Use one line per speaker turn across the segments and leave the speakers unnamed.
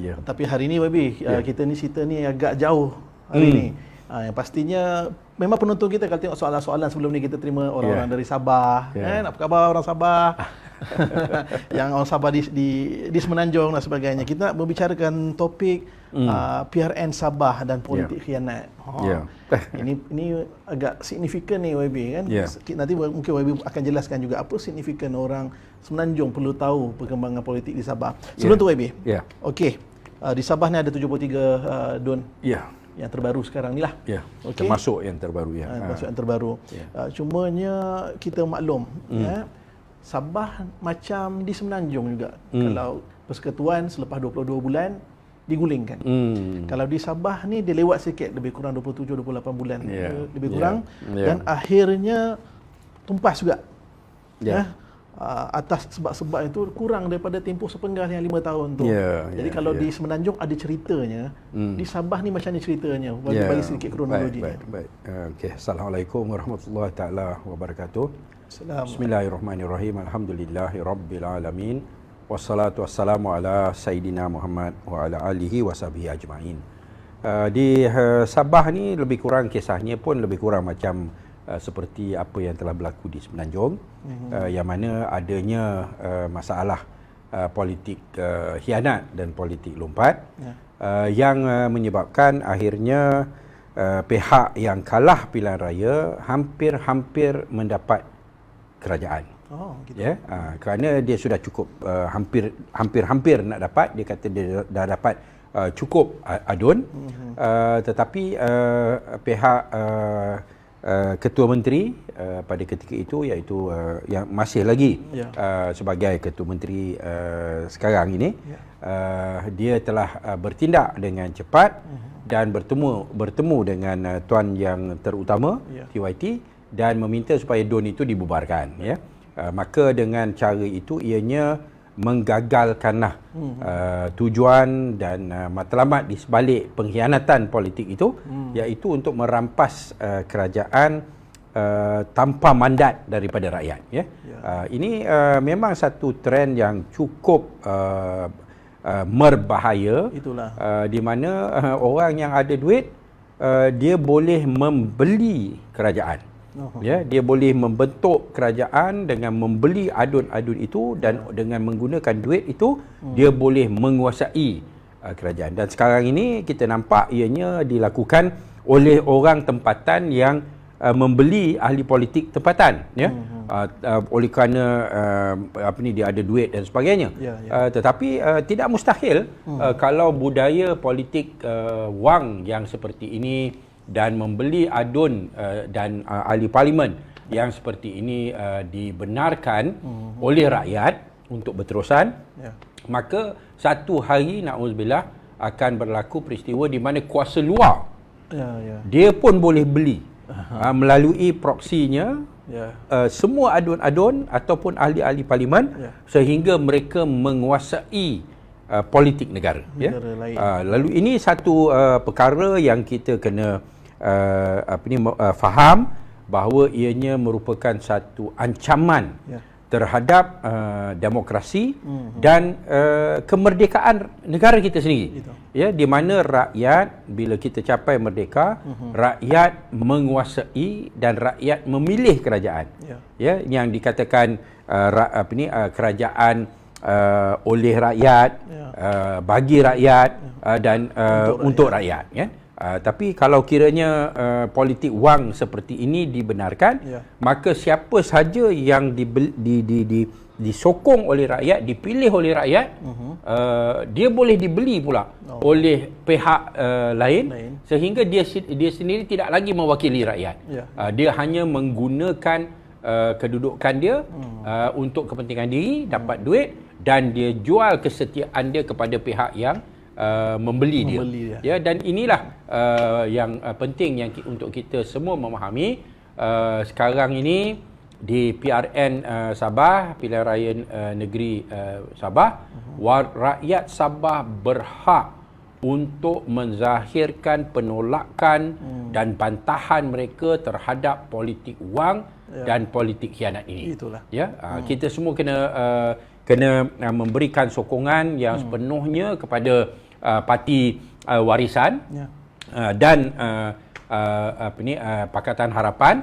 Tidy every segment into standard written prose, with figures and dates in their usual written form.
Ya.
Tapi hari ni Wabi, kita ni cerita ni agak jauh hari ni. Yang pastinya memang penonton kita kalau tengok soalan-soalan sebelum ni kita terima orang-orang dari Sabah, kan? Apa khabar orang Sabah? Yang orang Sabah di Semenanjung dan sebagainya. Kita nak membicarakan topik PRN Sabah dan politik khianat. Ini agak signifikan ni YB, kan? Nanti mungkin YB akan jelaskan juga apa signifikan orang Semenanjung perlu tahu perkembangan politik di Sabah. Sebelum tu YB. Okey. Di Sabah ni ada 73 DUN. Yang terbaru sekarang ni lah.
Termasuk yang terbaru
termasuk yang terbaru. Cumanya kita maklum, Sabah macam di Semenanjung juga. Kalau persekutuan selepas 22 bulan digulingkan. Kalau di Sabah ni dia lewat sikit, lebih kurang 27-28 bulan lebih kurang, dan akhirnya tumpas juga. Atas sebab-sebab itu kurang daripada tempoh sepenggal yang 5 tahun tu. Jadi kalau di Semenanjung ada ceritanya, di Sabah ni macam ni ceritanya. Bagi sedikit kronologi.
Baik. Okey, assalamualaikum warahmatullahi taala wabarakatuh. Bismillahirrahmanirrahim. Alhamdulillahirabbil alamin. Wassalatu wassalamu ala sayidina Muhammad wa ala alihi washabihi ajmain. Di Sabah ni lebih kurang kisahnya pun lebih kurang macam seperti apa yang telah berlaku di Semenanjung, yang mana adanya masalah politik khianat dan politik lompat yang menyebabkan akhirnya pihak yang kalah pilihan raya hampir mendapat kerajaan. Kerana dia sudah cukup hampir nak dapat, dia kata dia dah dapat cukup adun, tetapi pihak Ketua Menteri pada ketika itu, iaitu yang masih lagi sebagai Ketua Menteri sekarang ini, dia telah bertindak dengan cepat dan bertemu dengan Tuan Yang Terutama TYT dan meminta supaya DUN itu dibubarkan. Maka dengan cara itu ianya menggagalkanlah tujuan dan matlamat di sebalik pengkhianatan politik itu, iaitu untuk merampas kerajaan tanpa mandat daripada rakyat. Ini memang satu trend yang cukup berbahaya. Di mana orang yang ada duit, dia boleh membeli kerajaan. Dia boleh membentuk kerajaan dengan membeli adun-adun itu, dan dengan menggunakan duit itu dia boleh menguasai kerajaan. Dan sekarang ini kita nampak ianya dilakukan oleh orang tempatan yang membeli ahli politik tempatan, oleh kerana dia ada duit dan sebagainya. Tetapi tidak mustahil kalau budaya politik wang yang seperti ini dan membeli adun dan ahli parlimen yang seperti ini dibenarkan oleh rakyat untuk berterusan, maka satu hari na'udzubillah akan berlaku peristiwa di mana kuasa luar dia pun boleh beli melalui proksinya semua adun-adun ataupun ahli-ahli parlimen, sehingga mereka menguasai politik negara. Lalu ini satu perkara yang kita kena faham bahawa ianya merupakan satu ancaman terhadap demokrasi dan kemerdekaan negara kita sendiri. Di mana rakyat, bila kita capai merdeka, rakyat menguasai dan rakyat memilih kerajaan. Yang dikatakan kerajaan oleh rakyat, bagi rakyat, dan untuk rakyat. Tapi kalau kiranya politik wang seperti ini dibenarkan, maka siapa saja yang disokong oleh rakyat, dipilih oleh rakyat, dia boleh dibeli pula oleh pihak lain, sehingga dia sendiri tidak lagi mewakili rakyat. Dia hanya menggunakan kedudukan dia untuk kepentingan diri, dapat duit, dan dia jual kesetiaan dia kepada pihak yang membeli dia. Dan inilah yang penting yang untuk kita semua memahami. Sekarang ini di PRN Sabah, Pilihan Raya Negeri Sabah, rakyat Sabah berhak untuk menzahirkan penolakan dan bantahan mereka terhadap politik wang dan politik khianat ini. Kita semua kena memberikan sokongan yang sepenuhnya kepada Parti Warisan dan Pakatan Harapan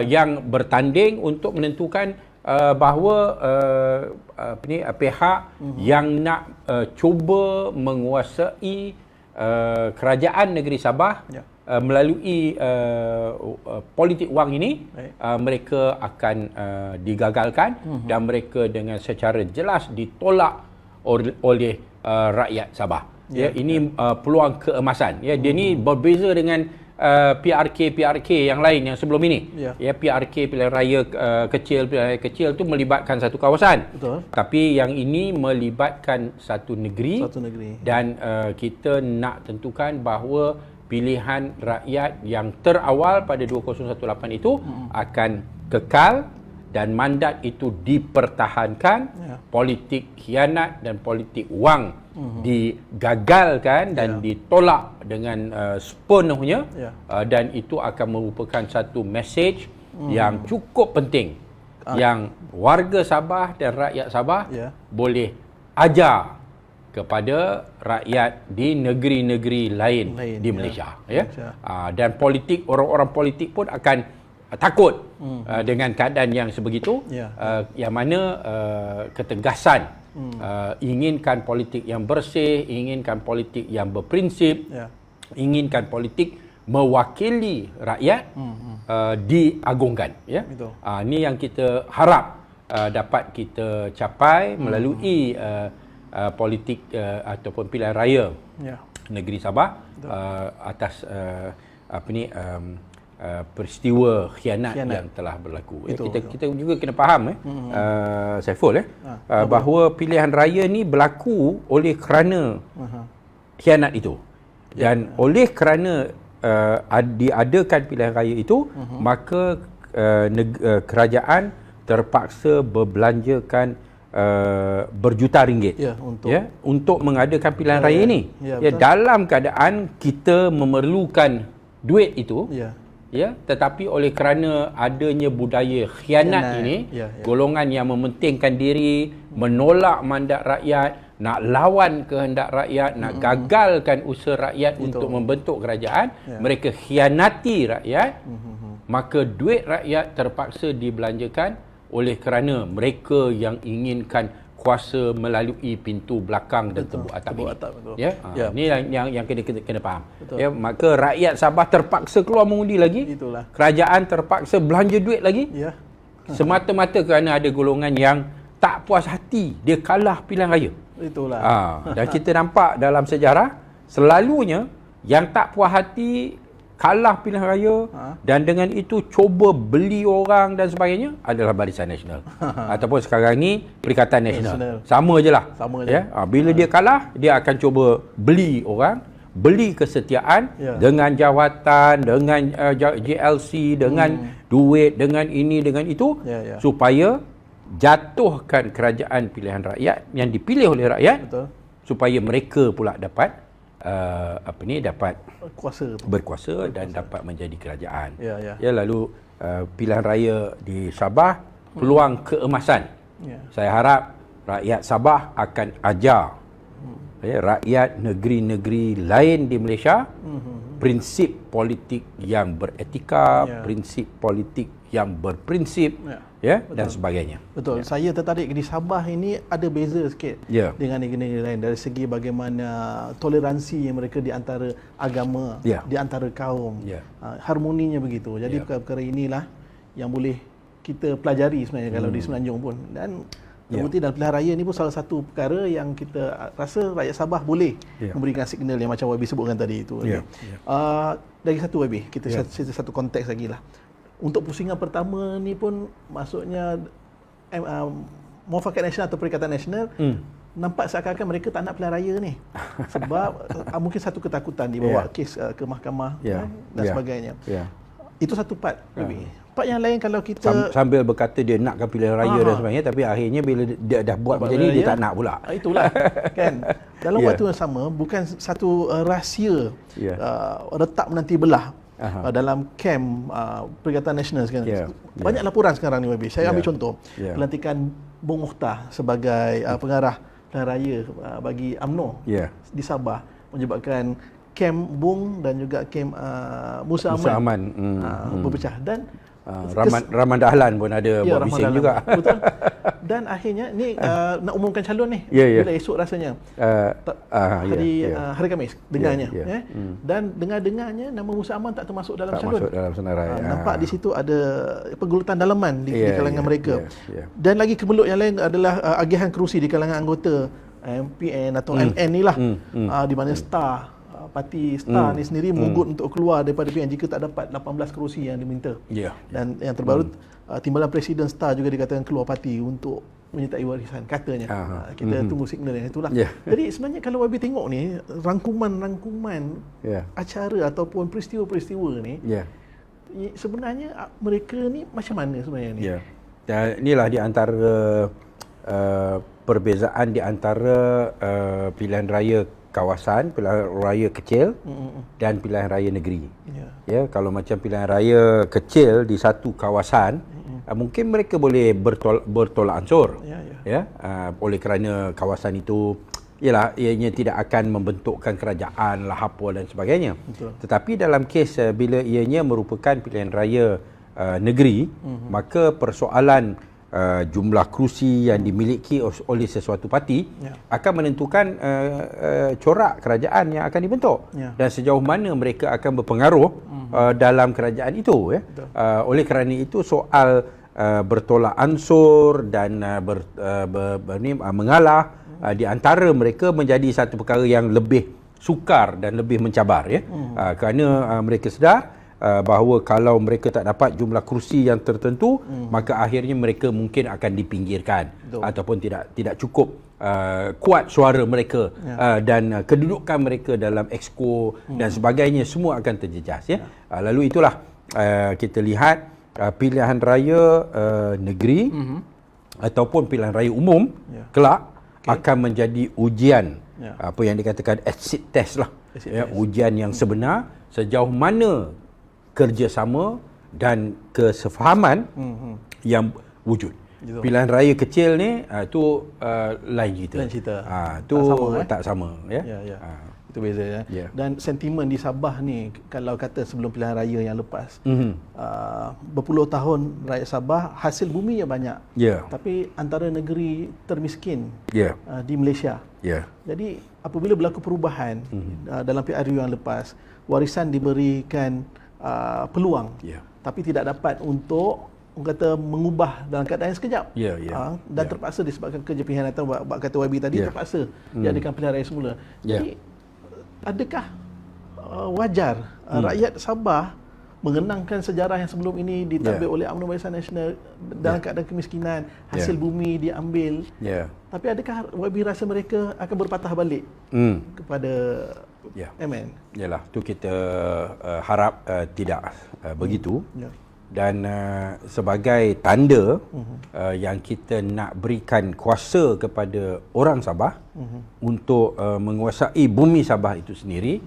yang bertanding untuk menentukan bahawa pihak yang nak cuba menguasai kerajaan negeri Sabah melalui politik wang ini, mereka akan digagalkan dan mereka dengan secara jelas ditolak oleh rakyat Sabah. Ini peluang keemasan. Dia ni berbeza dengan PRK yang lain yang sebelum ini. PRK pilihan raya kecil tu melibatkan satu kawasan.
Betul.
Tapi yang ini melibatkan satu negeri. Dan kita nak tentukan bahawa pilihan rakyat yang terawal pada 2018 itu akan kekal dan mandat itu dipertahankan. Politik khianat dan politik wang digagalkan dan ditolak dengan sepenuhnya, dan itu akan merupakan satu mesej yang cukup penting yang warga Sabah dan rakyat Sabah boleh ajar kepada rakyat di negeri-negeri lain di Malaysia. Dan politik, orang-orang politik pun akan takut dengan keadaan yang sebegitu, yang mana ketegasan inginkan politik yang bersih, inginkan politik yang berprinsip, inginkan politik mewakili rakyat diagungkan. Ini yang kita harap dapat kita capai melalui politik ataupun pilihan raya negeri Sabah atas peristiwa khianat yang telah berlaku. Kita juga kena faham Saiful bahawa pilihan raya ni berlaku oleh kerana khianat itu. Dan oleh kerana diadakan pilihan raya itu, maka kerajaan terpaksa berbelanjakan berjuta ringgit untuk mengadakan pilihan raya ini. Dalam keadaan kita memerlukan duit itu, tetapi oleh kerana adanya budaya khianat ini, golongan yang mementingkan diri, menolak mandat rakyat, nak lawan kehendak rakyat, nak gagalkan usaha rakyat untuk membentuk kerajaan, mereka khianati rakyat, maka duit rakyat terpaksa dibelanjakan oleh kerana mereka yang inginkan kuasa melalui pintu belakang dan tembok atap ini. Ini yang kena faham. Maka rakyat Sabah terpaksa keluar mengundi lagi. Kerajaan terpaksa belanja duit lagi. Semata-mata kerana ada golongan yang tak puas hati dia kalah pilihan raya. Dan kita nampak dalam sejarah selalunya yang tak puas hati kalah pilihan raya dan dengan itu cuba beli orang dan sebagainya adalah Barisan Nasional ataupun sekarang ni Perikatan Nasional. Sama je lah. Bila dia kalah, dia akan cuba beli orang, beli kesetiaan dengan jawatan, dengan JLC, dengan duit, dengan ini, dengan itu, supaya jatuhkan kerajaan pilihan rakyat yang dipilih oleh rakyat, supaya mereka pula dapat dapat berkuasa dan dapat menjadi kerajaan. Lalu pilihan raya di Sabah peluang keemasan. Saya harap rakyat Sabah akan ajar rakyat negeri-negeri lain di Malaysia prinsip politik yang beretika, prinsip politik yang berprinsip, dan sebagainya.
Betul. Saya tertarik di Sabah ini ada beza sikit dengan negeri-negeri lain dari segi bagaimana toleransi mereka di antara agama, di antara kaum, harmoninya begitu. Jadi perkara-perkara inilah yang boleh kita pelajari sebenarnya kalau di Semenanjung pun. Dan terbukti dalam pilihan raya ni pun salah satu perkara yang kita rasa rakyat Sabah boleh memberikan signal yang macam YB sebutkan tadi itu. Lagi satu YB, kita cerita satu konteks lagi lah. Untuk pusingan pertama ni pun maksudnya Muafakat Nasional atau Perikatan Nasional nampak seakan-akan mereka tak nak pilihan raya ni. Sebab mungkin satu ketakutan dibawa kes ke mahkamah dan sebagainya. Itu satu part. Part yang lain kalau kita
sambil berkata dia nakkan pilihan raya dan sebagainya, tapi akhirnya bila dia dah buat macam ni dia tak nak pula.
Itulah kan. Dalam waktu yang sama bukan satu rahsia retak menanti belah dalam kem Perikatan Nasional sekarang. Banyak laporan sekarang ni YB. Saya ambil contoh pelantikan Bung Mukhtar sebagai pengarah pilihan raya bagi UMNO di Sabah, menyebabkan kem Bung dan juga kem Musa Aman, berpecah. Dan
Rahman Dahlan pun ada buat bising juga.
Betul. Dan akhirnya ni nak umumkan calon ni bila esok rasanya. Hari Khamis dengarnya. Dan dengar-dengarnya nama Musa Aman tak termasuk dalam calon.
Masuk dalam senarai.
Nampak di situ ada pergulutan dalaman di kalangan mereka. Dan lagi kemelut yang lain adalah agihan kerusi di kalangan anggota MPN atau MN ni lah. Di mana STAR, parti STAR ni sendiri mengugut untuk keluar daripada PN jika tak dapat 18 kerusi yang diminta. Dan yang terbaru timbalan Presiden STAR juga dikatakan keluar parti untuk menyertai warisan katanya. Kita tunggu signal yang itulah. Jadi sebenarnya kalau YB tengok ni rangkuman acara ataupun peristiwa-peristiwa ni, sebenarnya mereka ni macam mana sebenarnya ni?
Inilah di antara perbezaan di antara pilihan raya kawasan, pilihan raya kecil dan pilihan raya negeri. Kalau macam pilihan raya kecil di satu kawasan, mungkin mereka boleh bertolak ansur. Oleh kerana kawasan itu ianya tidak akan membentukkan kerajaan lah apa dan sebagainya. Tetapi dalam kes bila ianya merupakan pilihan raya negeri, maka persoalan jumlah kerusi yang dimiliki oleh sesuatu parti akan menentukan corak kerajaan yang akan dibentuk dan sejauh mana mereka akan berpengaruh dalam kerajaan itu. Oleh kerana itu soal bertolak ansur dan mengalah di antara mereka menjadi satu perkara yang lebih sukar dan lebih mencabar kerana mereka sedar bahawa kalau mereka tak dapat jumlah kerusi yang tertentu, maka akhirnya mereka mungkin akan dipinggirkan ataupun tidak cukup kuat suara mereka dan kedudukan mereka dalam exco dan sebagainya semua akan terjejas. Lalu itulah kita lihat pilihan raya negeri ataupun pilihan raya umum kelak akan menjadi ujian apa yang dikatakan exit test lah, ujian yang sebenar sejauh mana kerjasama dan kesefahaman yang wujud. Pilihan raya kecil ni tu lain cerita. Tak sama.
Itu beza Dan sentimen di Sabah ni, kalau kata sebelum pilihan raya yang lepas, berpuluh tahun rakyat Sabah hasil bumi yang banyak, tapi antara negeri termiskin di Malaysia. Jadi apabila berlaku perubahan dalam PRU yang lepas, warisan diberikan peluang, tapi tidak dapat untuk kata mengubah dalam keadaan yang sekejap, dan terpaksa disebabkan kerja pilihan atau kata YB tadi terpaksa jadikan pilihan raya semula. Jadi adakah wajar rakyat Sabah mengenangkan sejarah yang sebelum ini ditadbir oleh UMNO Barisan Nasional dalam keadaan kemiskinan, hasil bumi diambil, tapi adakah YB rasa mereka akan berpatah balik kepada MN?
Yalah, tu kita harap tidak begitu. Dan sebagai tanda yang kita nak berikan kuasa kepada orang Sabah untuk menguasai bumi Sabah itu sendiri,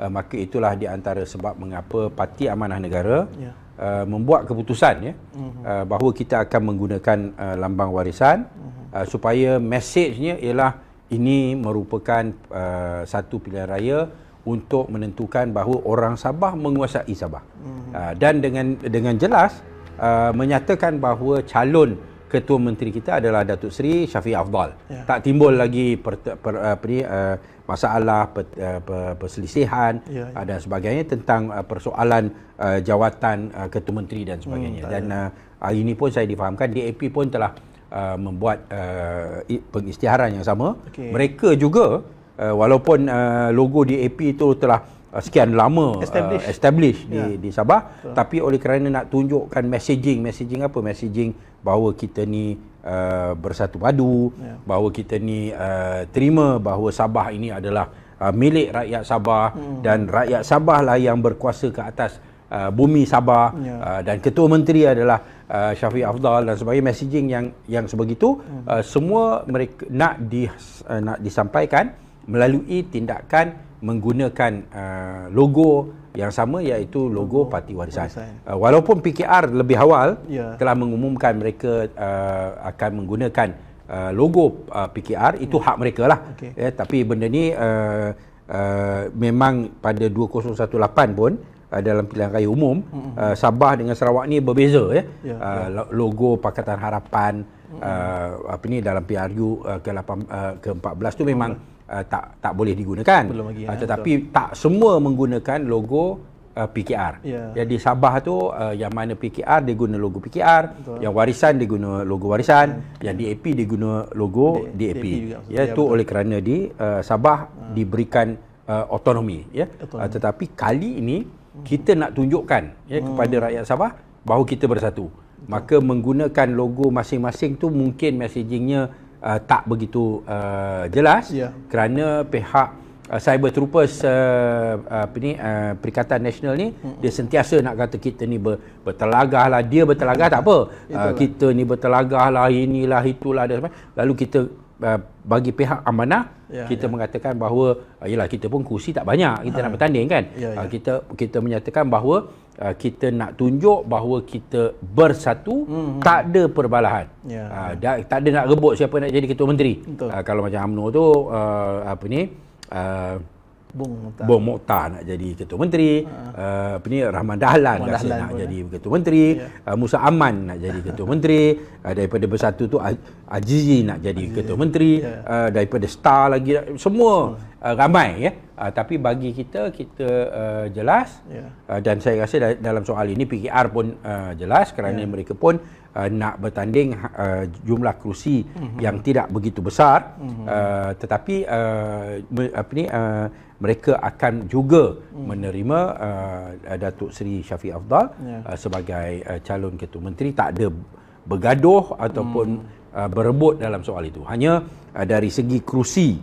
maka itulah di antara sebab mengapa Parti Amanah Negara membuat keputusan bahawa kita akan menggunakan lambang warisan supaya mesejnya ialah ini merupakan satu pilihan raya untuk menentukan bahawa orang Sabah menguasai Sabah. Dan dengan jelas menyatakan bahawa calon Ketua Menteri kita adalah Datuk Seri Shafie Afdal. Tak timbul lagi masalah perselisihan dan sebagainya tentang persoalan jawatan Ketua Menteri dan sebagainya. Dan hari ini pun saya difahamkan DAP pun telah membuat pengisytiharan yang sama. Mereka juga walaupun logo DAP itu telah sekian lama established di Sabah, tapi oleh kerana nak tunjukkan messaging apa, messaging bahawa kita ni bersatu padu, bahawa kita ni terima bahawa Sabah ini adalah milik rakyat Sabah dan rakyat Sabah lah yang berkuasa ke atas bumi Sabah, dan Ketua Menteri adalah Shafie Afdal dan sebagainya. Messaging yang sebegitu semua mereka nak disampaikan melalui tindakan menggunakan logo yang sama, iaitu logo Parti Warisan. Walaupun PKR lebih awal telah mengumumkan mereka akan menggunakan logo PKR, itu hak mereka lah. Tapi benda ni memang pada 2018 pun dalam pilihan raya umum, Sabah dengan Sarawak ni berbeza logo Pakatan Harapan dalam PRU ke-14 tu memang tak boleh digunakan. Tetapi tak semua menggunakan logo PKR. Jadi Sabah tu yang mana PKR dia guna logo PKR, yang warisan dia guna logo warisan, yang DAP dia guna logo DAP. Itu oleh kerana di Sabah diberikan autonomi tetapi kali ini kita nak tunjukkan kepada rakyat Sabah bahawa kita bersatu. Maka menggunakan logo masing-masing tu mungkin messagingnya tak begitu jelas kerana pihak Cyber Troopers Perikatan Nasional ni dia sentiasa nak kata kita ni bertelagah lah, dia bertelagah tak apa, kita ni bertelagah lah, inilah itulah dan sebagainya. Lalu kita bagi pihak amanah kita mengatakan bahawa yalah kita pun kursi tak banyak, kita nak bertanding kan. Kita menyatakan bahawa kita nak tunjuk bahawa kita bersatu, tak ada perbalahan. Tak ada nak rebut siapa nak jadi ketua menteri. Kalau macam UMNO tu Bung Mokhtar nak jadi ketua menteri, Rahman Dahlan nak jadi ketua menteri, Musa Aman nak jadi ketua menteri, daripada Bersatu tu Azizi nak jadi ketua menteri, daripada Star lagi, semua ramai tapi bagi kita jelas, dan saya rasa dalam soal ini PKR pun jelas kerana mereka pun nak bertanding jumlah kerusi yang tidak begitu besar, tetapi mereka akan juga menerima Datuk Seri Shafie Apdal sebagai calon ketua menteri. Tak ada bergaduh ataupun berebut dalam soal itu. Hanya dari segi kerusi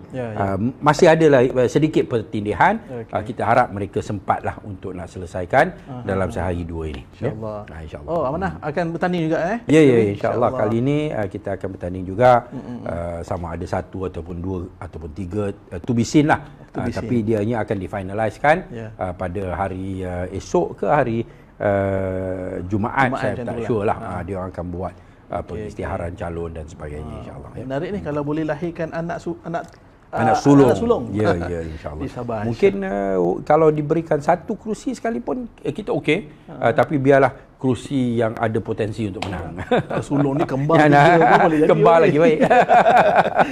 masih ada sedikit pertindihan. Kita harap mereka sempatlah untuk nak selesaikan dalam sehari dua ini.
InsyaAllah. InsyaAllah. Oh, Amanah akan bertanding juga
Ya, insyaAllah. Kali ini kita akan bertanding juga, sama ada 1 ataupun 2 ataupun 3, to be seen lah. Tapi dianya akan difinalisekan pada hari esok ke hari Jumaat saya tak sure lah. Dia orang akan buat pengisytiharan calon dan sebagainya, insyaAllah.
Menarik ni kalau boleh lahirkan anak sulung.
Ya, insyaAllah. Mungkin kalau diberikan 1 kerusi sekalipun kita okey, tapi biarlah kerusi yang ada potensi untuk menang.
Sulung ni kembar juga, boleh jadi
kembar lagi baik.